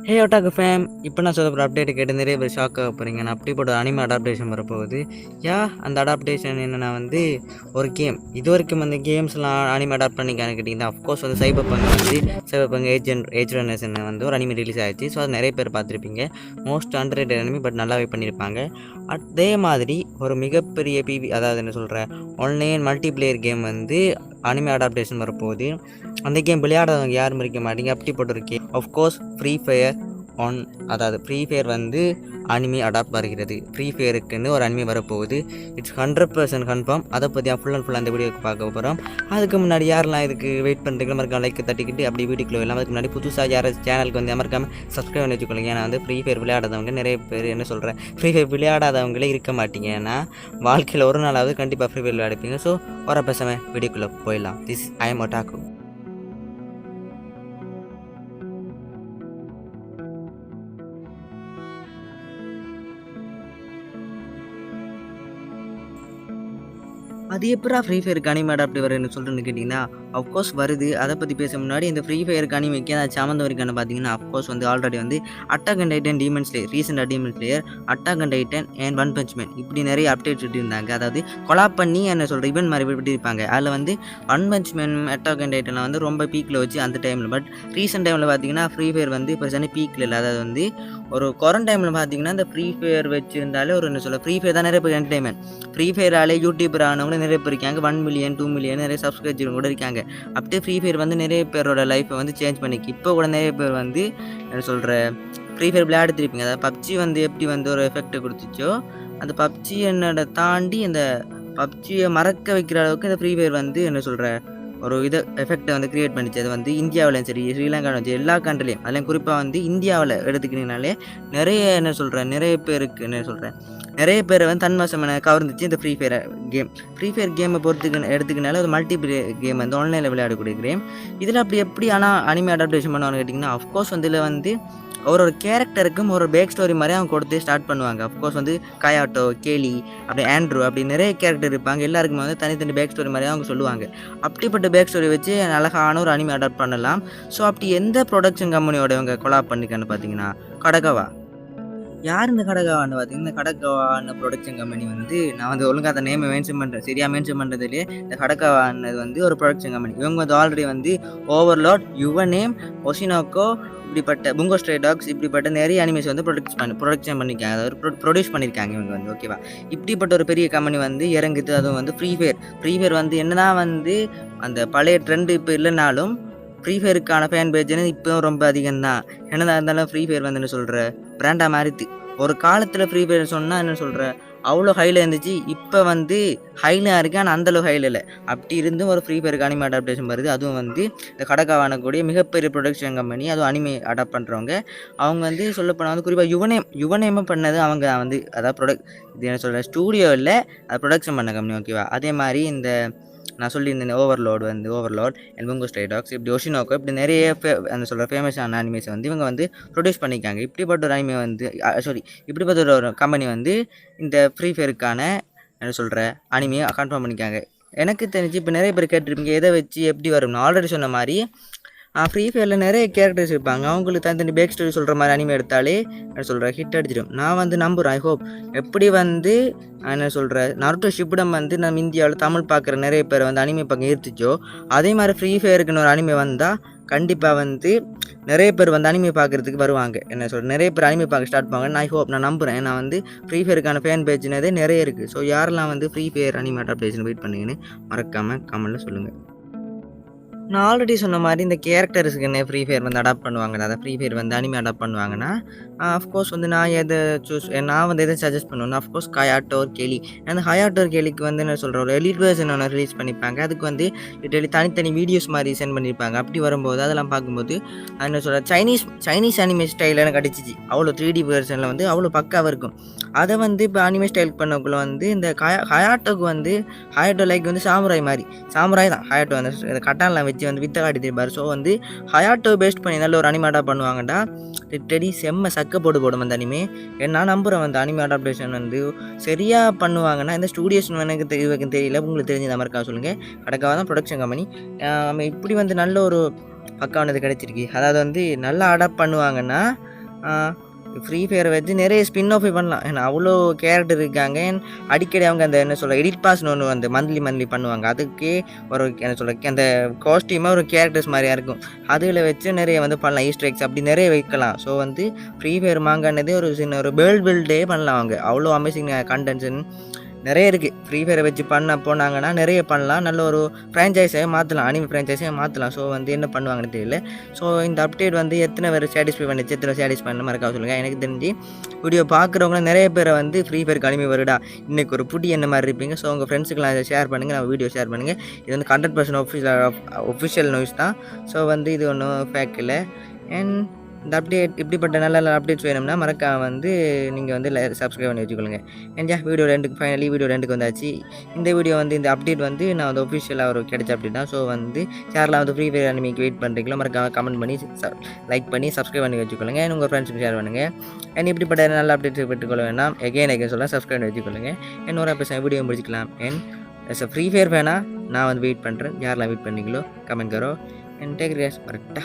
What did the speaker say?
ஹே ஒட்டாக்கு fame, இப்போ நான் சொல்ல போகிற அப்டேட் கேட்டு நிறைய பேர் ஷாக் ஆக போகிறீங்க. நான் அப்படிப்பட்ட அனிமே அடாப்டேஷன் வரப்போகுது. அந்த அடாப்டேஷன் என்னென்னா ஒரு கேம். இது வரைக்கும் கேம்ஸ்லாம் அனிமே அடாப்ட் பண்ணிக்கான்னு கேட்டிங்கன்னா அஃப்கோர்ஸ் சைபர் பங்க் ஏஜ் ரன்னர்ஸ்ன்னு ஒரு அனிமே ரிலீஸ் ஆகிடுச்சு. ஸோ அது நிறைய பேர் பார்த்துருப்பீங்க. Most under rated anime, but நல்லாவே பண்ணியிருப்பாங்க. அதே மாதிரி ஒரு மிகப்பெரிய அதாவது என்ன சொல்கிறேன், online multiplayer game anime adaptation வரப்போகுது. அந்த கேம் விளையாடாதவங்க யாரும் இருக்க மாட்டீங்க. அப்படிப்பட்ட ஒரு கேம் ஆஃப்கோர்ஸ் ஃப்ரீ ஃபயர் அதாவது ஃப்ரீ ஃபயர் அனிமே அடாப்ட் வருகிறது. ஃப்ரீ ஃபயருக்குன்னு ஒரு அனிமே வரப்போகுது. It's 100% confirm. அதை பற்றி ஃபுல் அண்ட் ஃபுல் அந்த வீடியோக்கு பார்க்க போகிறோம். அதுக்கு முன்னாடி யாரெல்லாம் இதுக்கு வெயிட் பண்ணுறீங்களோ மறக்காம லைக் தட்டிக்கிட்டு அப்படி வீட்டுக்குள்ள எல்லாம். அதுக்கு முன்னாடி புதுசாக யாராவது சேனலுக்கு மறக்காமல் சப்ஸ்கிரைப் பண்ணி வச்சுக்கொள்ளுங்க. ஏன்னா ஃப்ரீ ஃபயர் விளையாடாதவங்க நிறைய பேர் என்ன சொல்கிறேன், ஃப்ரீ ஃபயர் விளையாடாதவங்களே இருக்க மாட்டீங்க. ஏன்னா வாழ்க்கையில் ஒரு நாளாவது கண்டிப்பாக ஃப்ரீ ஃபயர் விளையாடுப்பீங்க. ஸோ ஒரு பேசாமல் வீடியோக்குள்ளே போயிடலாம். This I am ஒட்டாக்கு. அது எப்படா ஃப்ரீ ஃபயருக்கு அனிமே அடாப்ட் வருதுன்னு சொல்லிட்டு கேட்டிங்கன்னா அஃப்கோர்ஸ் வருது. அதை பற்றி பேச முன்னாடி இந்த ஃப்ரீ ஃபயருக்கு அனிமேக்கு ஏதாவது சம்மந்தம் இருக்கான்னு பார்த்தீங்கன்னா of course already attack and titan demon slayer, ரீசெண்டாக demon slayer, attack and titan and one punch man இப்படி நிறைய அப்டேட் இருந்தாங்க. அதாவது கொலாப் பண்ணி என்ன சொல்கிற இவன் மாதிரி விட்டுருப்பாங்க. அதில் one punch man attack and டைட்டனில் ரொம்ப பீக்கில் வச்சு அந்த டைமில். பட் ரீசெண்ட் டைமில் பார்த்தீங்கன்னா ஃப்ரீ ஃபயர் இப்போ பீக்கில் இல்லை. அதாவது ஒரு கொரோனா டைமில் பார்த்தீங்கன்னா இந்த ஃப்ரீ ஃபயர் வச்சுருந்தாலே ஒரு என்ன சொல்ல ஃப்ரீ ஃபயர் தான் நிறைய பேர் என்டர்டைன்மெண்ட். ஃப்ரீ ஃபயராலே யூடியூபர் ஆனவங்க நிறைய பேர் இருக்காங்க. 1 மில்லியன் 2 மில்லியன் நிறைய சப்ஸ்கிரைபர் கூட இருக்காங்க. அப்படியே ஃப்ரீ ஃபயர் நிறைய பேரோட லைஃப்பை சேஞ்ச் பண்ணிக்கு. இப்போ கூட நிறைய பேர் என்ன சொல்கிற ஃப்ரீ ஃபயர் விளையாடுத்திருப்பீங்க. அதாவது பப்ஜி எப்படி ஒரு எஃபெக்ட் கொடுத்துச்சோ, அந்த பப்ஜி என்னோட தாண்டி அந்த பப்ஜியை மறக்க வைக்கிற அளவுக்கு இந்த ஃப்ரீ ஃபயர் என்ன சொல்கிற ஒரு எஃபெக்டை கிரியேட் பண்ணிச்சு. அது இந்தியாவிலையும் சரி, ஸ்ரீலங்காவில் வச்சு எல்லா கண்ட்ரிலையும், அதெல்லாம் குறிப்பாக இந்தியாவில் எடுத்துக்கிட்டீங்கனாலே நிறைய என்ன சொல்கிறேன், நிறைய பேருக்கு என்ன சொல்கிறேன், நிறைய பேர் தன்வசமான கவர்ந்துச்சு இந்த free fire game. Free fire கேமை எடுத்துக்கினால ஒரு மல்டிபிளேயர் கேம் ஆன்லைனில் விளையாடக்கூடிய கேம். இதில் அப்படி எப்படி ஆனால் அனிமே அடாப்டேஷன் பண்ணுவான்னு கேட்டிங்கன்னா அஃப்கோர்ஸ் இதில் ஒரு கேரக்டருக்கும் ஒரு பேக் ஸ்டோரி மாதிரி அவங்க கொடுத்து ஸ்டார்ட் பண்ணுவாங்க. அஃப்கோர்ஸ் கயாட்டோ, கேலி, அப்படி ஆண்ட்ரூ, அப்படி நிறைய கேரக்டர் இருப்பாங்க. எல்லாருக்குமே தனித்தனி பேக் ஸ்டோரி மாதிரி அவங்க சொல்லுவாங்க. அப்படிப்பட்ட பேக் ஸ்டோரி வச்சு அழகான ஒரு அனிமே அடாப்ட் பண்ணலாம். ஸோ அப்படி எந்த ப்ரொடக்ஷன் கம்பெனியோட இவங்க கொலாப் பண்ணிக்கான்னு பார்த்தீங்கன்னா கடகவா. யார் இந்த கடகவான்னு பார்த்தீங்கன்னா, இந்த கடகவான ப்ரொடக்ஷன் கம்பெனி நான் ஒழுங்காக அந்த நேமை மென்ஷன் பண்ணுறேன், சரியாக மென்ஷன் பண்ணுறதுலேயே இந்த கடகவானது ஒரு ப்ரொடக்ஷன் கம்பெனி. இவங்க ஆல்ரெடி ஓவர்லார்ட், யுவர் நேம், ஒசினோக்கோ, இப்படிப்பட்ட புங்கோ ஸ்ட்ரே டாக்ஸ் இப்படிப்பட்ட நிறைய அனிமேஸ் ப்ரொடக்ஷன் பண்ணியிருக்காங்க. அதாவது ப்ரொடியூஸ் பண்ணியிருக்காங்க இவங்க ஓகேவா. இப்படிப்பட்ட ஒரு பெரிய கம்பெனி இறங்குது. அதுவும் ஃப்ரீ ஃபயர் என்னதான் அந்த பழைய ட்ரெண்ட் இப்போ இல்லைனாலும் ஃப்ரீ ஃபயருக்கான ஃபேன் பேஜ்னு இப்போவும் ரொம்ப அதிகம் தான். என்னதான் இருந்தாலும் ஃப்ரீ ஃபயர் என்ன சொல்கிற பிராண்டாக மாறித்து. ஒரு காலத்தில் ஃப்ரீ ஃபயர் சொன்னால் என்ன சொல்கிற அவ்வளோ ஹையில் இருந்துச்சு. இப்போ ஹைலாக இருக்குது, ஆனால் அந்தளவு ஹையில் இல்லை. அப்படி இருந்தும் ஒரு ஃப்ரீ ஃபயருக்கு அனிமே அடாப்டேஷன் வருது. அதுவும் இந்த கடக்காவானக்கூடிய மிகப்பெரிய ப்ரொடக்ஷன் கம்பெனி, அதுவும் அனிமே அடாப்ட் பண்ணுறவங்க. அவங்க சொல்லப்போனால் குறிப்பாக யுவனேமாக பண்ணது அவங்க அதாவது இது என்ன சொல்கிற ஸ்டூடியோ இல்லை, அது ப்ரொடக்ஷன் பண்ண கம்பெனி ஓகேவா. அதே மாதிரி இந்த நான் சொல்லியிருந்தேன் ஓவர்லோட் அண்ட் புங்கோ ஸ்ட்ரே டாக்ஸ், இப்படி ஒஷினோக்கோ, இப்படி நிறைய அந்த சொல்கிற ஃபேமஸான அனிமேஸ் இவங்க ப்ரொடியூஸ் பண்ணியிருக்காங்க. இப்படிப்பட்ட ஒரு அனிமே இப்படிப்பட்ட ஒரு கம்பெனி இந்த ஃப்ரீ ஃபயருக்கான என்ன சொல்கிற அனிமையை கன்ஃபார்ம் பண்ணிக்காங்க. எனக்கு தெரிஞ்சு இப்போ நிறைய பேர் கேட்டிருப்பீங்க எதை வச்சு எப்படி வரும்னு. ஆல்ரெடி சொன்ன மாதிரி ஃப்ரீ ஃபயரில் நிறைய கேரக்டர்ஸ் இருப்பாங்க. அவங்களுக்கு தனி பேக் ஸ்டோரி சொல்கிற மாதிரி அனிமே எடுத்தாலே என்ன சொல்கிற ஹிட் அடிச்சிடும். நான் நம்புகிறேன். ஐ ஹோப் எப்படி என்ன சொல்கிற நருட்டோ ஷிப்புடம் நம்ம இந்தியாவில் தமிழ் பார்க்குற நிறைய பேர் அனிமே பக்கம் ஈர்த்துச்சோ, அதே மாதிரி ஃப்ரீ ஃபயருக்குன்னு ஒரு அனிமே வந்தால் கண்டிப்பாக நிறைய பேர் அனிமே பார்க்குறதுக்கு வருவாங்க. என்ன சொல்கிற நிறைய பேர் அனிமே பார்க்க ஸ்டார்ட் பண்ணுவாங்க. நான் ஹோப், நான் நம்புகிறேன். நான் ஃப்ரீ ஃபயருக்கான ஃபேன் பேஜ்னதே நிறைய இருக்குது. ஸோ யாரெல்லாம் Free Fire anime adaptation wait பண்ணுங்கன்னு மறக்காமல் கமெண்ட்டில் சொல்லுங்கள். நான் ஆல்ரெடி சொன்ன மாதிரி இந்த கேரக்டர்ஸுக்கு என்ன ஃப்ரீ ஃபயர் அடாப்ட் பண்ணுவாங்க. அதாவது ஃப்ரீ ஃபயர் அனிமே அடாப்ட் பண்ணுவாங்கன்னா அஃப்கோர்ஸ் நான் எதை சஜஸ்ட் பண்ணுவேன்னா அஃப்கோர்ஸ் ஹயாட்டோ கேலி. அந்த ஹயாட்டோ கேலிக்கு என்ன சொல்கிற ஒரு எலிட் வெர்ஷன் ஒன்று ரிலீஸ் பண்ணியிருப்பாங்க. அதுக்கு இட்டலி தனித்தனி வீடியோஸ் மாதிரி சென்ட் பண்ணியிருப்பாங்க. அப்படி வரும்போது அதெல்லாம் பார்க்கும்போது என்ன சொல்கிற சைனீஸ் அனிமே ஸ்டைலில் எனக்கு அடிச்சிச்சு. அவ்வளோ 3D வெர்ஷனில் அவ்வளோ பக்காவாக இருக்கும். அதை இப்போ அனிமே ஸ்டைல் பண்ணக்குள்ளே இந்த ஹயாட்டோக்கு ஹயாட்டோ லைக் சாமுராய் மாதிரி, சாமுராய் தான் ஹயாட்டோ கட்டான்லாம் வச்சு வித்த காட்டி திருப்பார். ஸோ ஹயாட்டோ பேஸ்ட் பண்ணி நல்ல ஒரு அனிமே அடாப்ட் பண்ணுவாங்கடா. லிட்டரலி செம்ம சக்க போடும் அந்த அனிமே. நான் நம்புகிறேன் அனிமே அடாப்டேஷன் சரியாக பண்ணுவாங்கன்னா இந்த ஸ்டூடியோஸ் எனக்கு தெரியல, உங்களுக்கு தெரிஞ்ச மாதிரி இருக்கா சொல்லுங்கள். கடக்காக தான் ப்ரொடக்ஷன் கம்பெனி. இப்படி நல்ல ஒரு பக்காவானது கிடைச்சிருக்கு. அதாவது வந்து நல்லா அடாப்ட் பண்ணுவாங்கன்னா, ஃப்ரீ ஃபயரை வச்சு நிறைய ஸ்பின் ஆஃபே பண்ணலாம். ஏன்னா அவ்வளோ கேரக்டர் இருக்காங்க. அடிக்கடி அவங்க அந்த என்ன சொல்ல எடிட் பாஸ்ன்னு ஒண்ணு வந்து மந்த்லி பண்ணுவாங்க. அதுக்கே ஒரு என்ன சொல்ல அந்த காஸ்டியூமா ஒரு கேரக்டர்ஸ் மாரியா இருக்கும். அதுல வச்சு நிறைய வந்து பண்ணலாம். ஈஸ்டர் எக்ஸ் அப்படி நிறைய வைக்கலாம். ஸோ வந்து ஃப்ரீ ஃபயர் மாங்கானதே ஒரு சின்ன ஒரு வேர்ல்ட் பில்டே பண்ணலாம் அவங்க. அவ்வளோ அமேசிங் கன்டென்ட்ஸ் நிறைய இருக்குது. ஃப்ரீ ஃபயரை வச்சு பண்ண போனாங்கன்னா நிறைய பண்ணலாம். நல்ல ஒரு ஃப்ரான்ச்சைஸே மாற்றலாம். அனிமே ஃப்ரான்ச்சைஸே மாற்றலாம். ஸோ வந்து என்ன பண்ணுவாங்கன்னு தெரியல. ஸோ இந்த அப்டேட் வந்து எத்தனை பேர் சாட்டிஸ்ஃபை பண்ணிச்சு, எத்தனை சாட்டிஸ்ஃபை பண்ண மறக்காம சொல்லுங்கள். எனக்கு தெரிஞ்சு வீடியோ பார்க்குறவங்க நிறைய பேரை வந்து ஃப்ரீ ஃபயர் அனிமே வருடா இன்றைக்கி ஒரு புடி என்ன மாதிரி இருப்பீங்க. ஸோ உங்கள் ஃப்ரெண்ட்ஸுக்கெல்லாம் அதை ஷேர் பண்ணுங்கள். நான் வீடியோ ஷேர் பண்ணுங்கள். இது வந்து 100% ஒஃபிஷியல் நியூஸ் தான். ஸோ வந்து இது ஒன்றும் ஃபேக் இல்லை. அண்ட் இந்த அப்டேட் இப்படிப்பட்ட நல்ல நல்ல அப்டேட்ஸ் வேணும்னா மறக்காம வந்து நீங்கள் வந்து சப்ஸ்கிரைப் பண்ணி வச்சுக்கொள்ளுங்க. ஏன்ஜா வீடியோ 2க்கு ஃபைனலி வீடியோ 2க்கு வந்தாச்சு. இந்த வீடியோ வந்து இந்த அப்டேட் வந்து நான் வந்து ஒஃபிஷியலாக ஒரு கிடைச்ச அப்டேட் தான். ஸோ வந்து யாரெல்லாம் வந்து ஃப்ரீ ஃபயர் அனிமிக்கு வெயிட் பண்ணுறீங்களோ மறக்காம கமெண்ட் பண்ணி லைக் பண்ணி சப்ஸ்கிரைப் பண்ணி வச்சுக்கொள்ளுங்க. உங்கள் ஃப்ரெண்ட்ஸுக்கு ஷேர் பண்ணுங்கள். அண்ட் இப்படிப்பட்ட நல்ல அப்டேட்ஸ் பெற்றுக்கொள்ள வேணாம். எகைன் சொல்லலாம் சப்ஸ்கிரைப் பண்ணி வச்சுக்கொள்ளுங்க. இன்னொரு எபிசோட் வீடியோ முடிச்சிக்கலாம். அண்ட் எஸ் ஃப்ரீ ஃபயர் வேணா நான் வந்து வெயிட் பண்ணுறேன். யாரெல்லாம் வெயிட் பண்ணீங்களோ கமெண்ட் கரோ அண்ட் டேக் கேஸ் கரெக்டாக.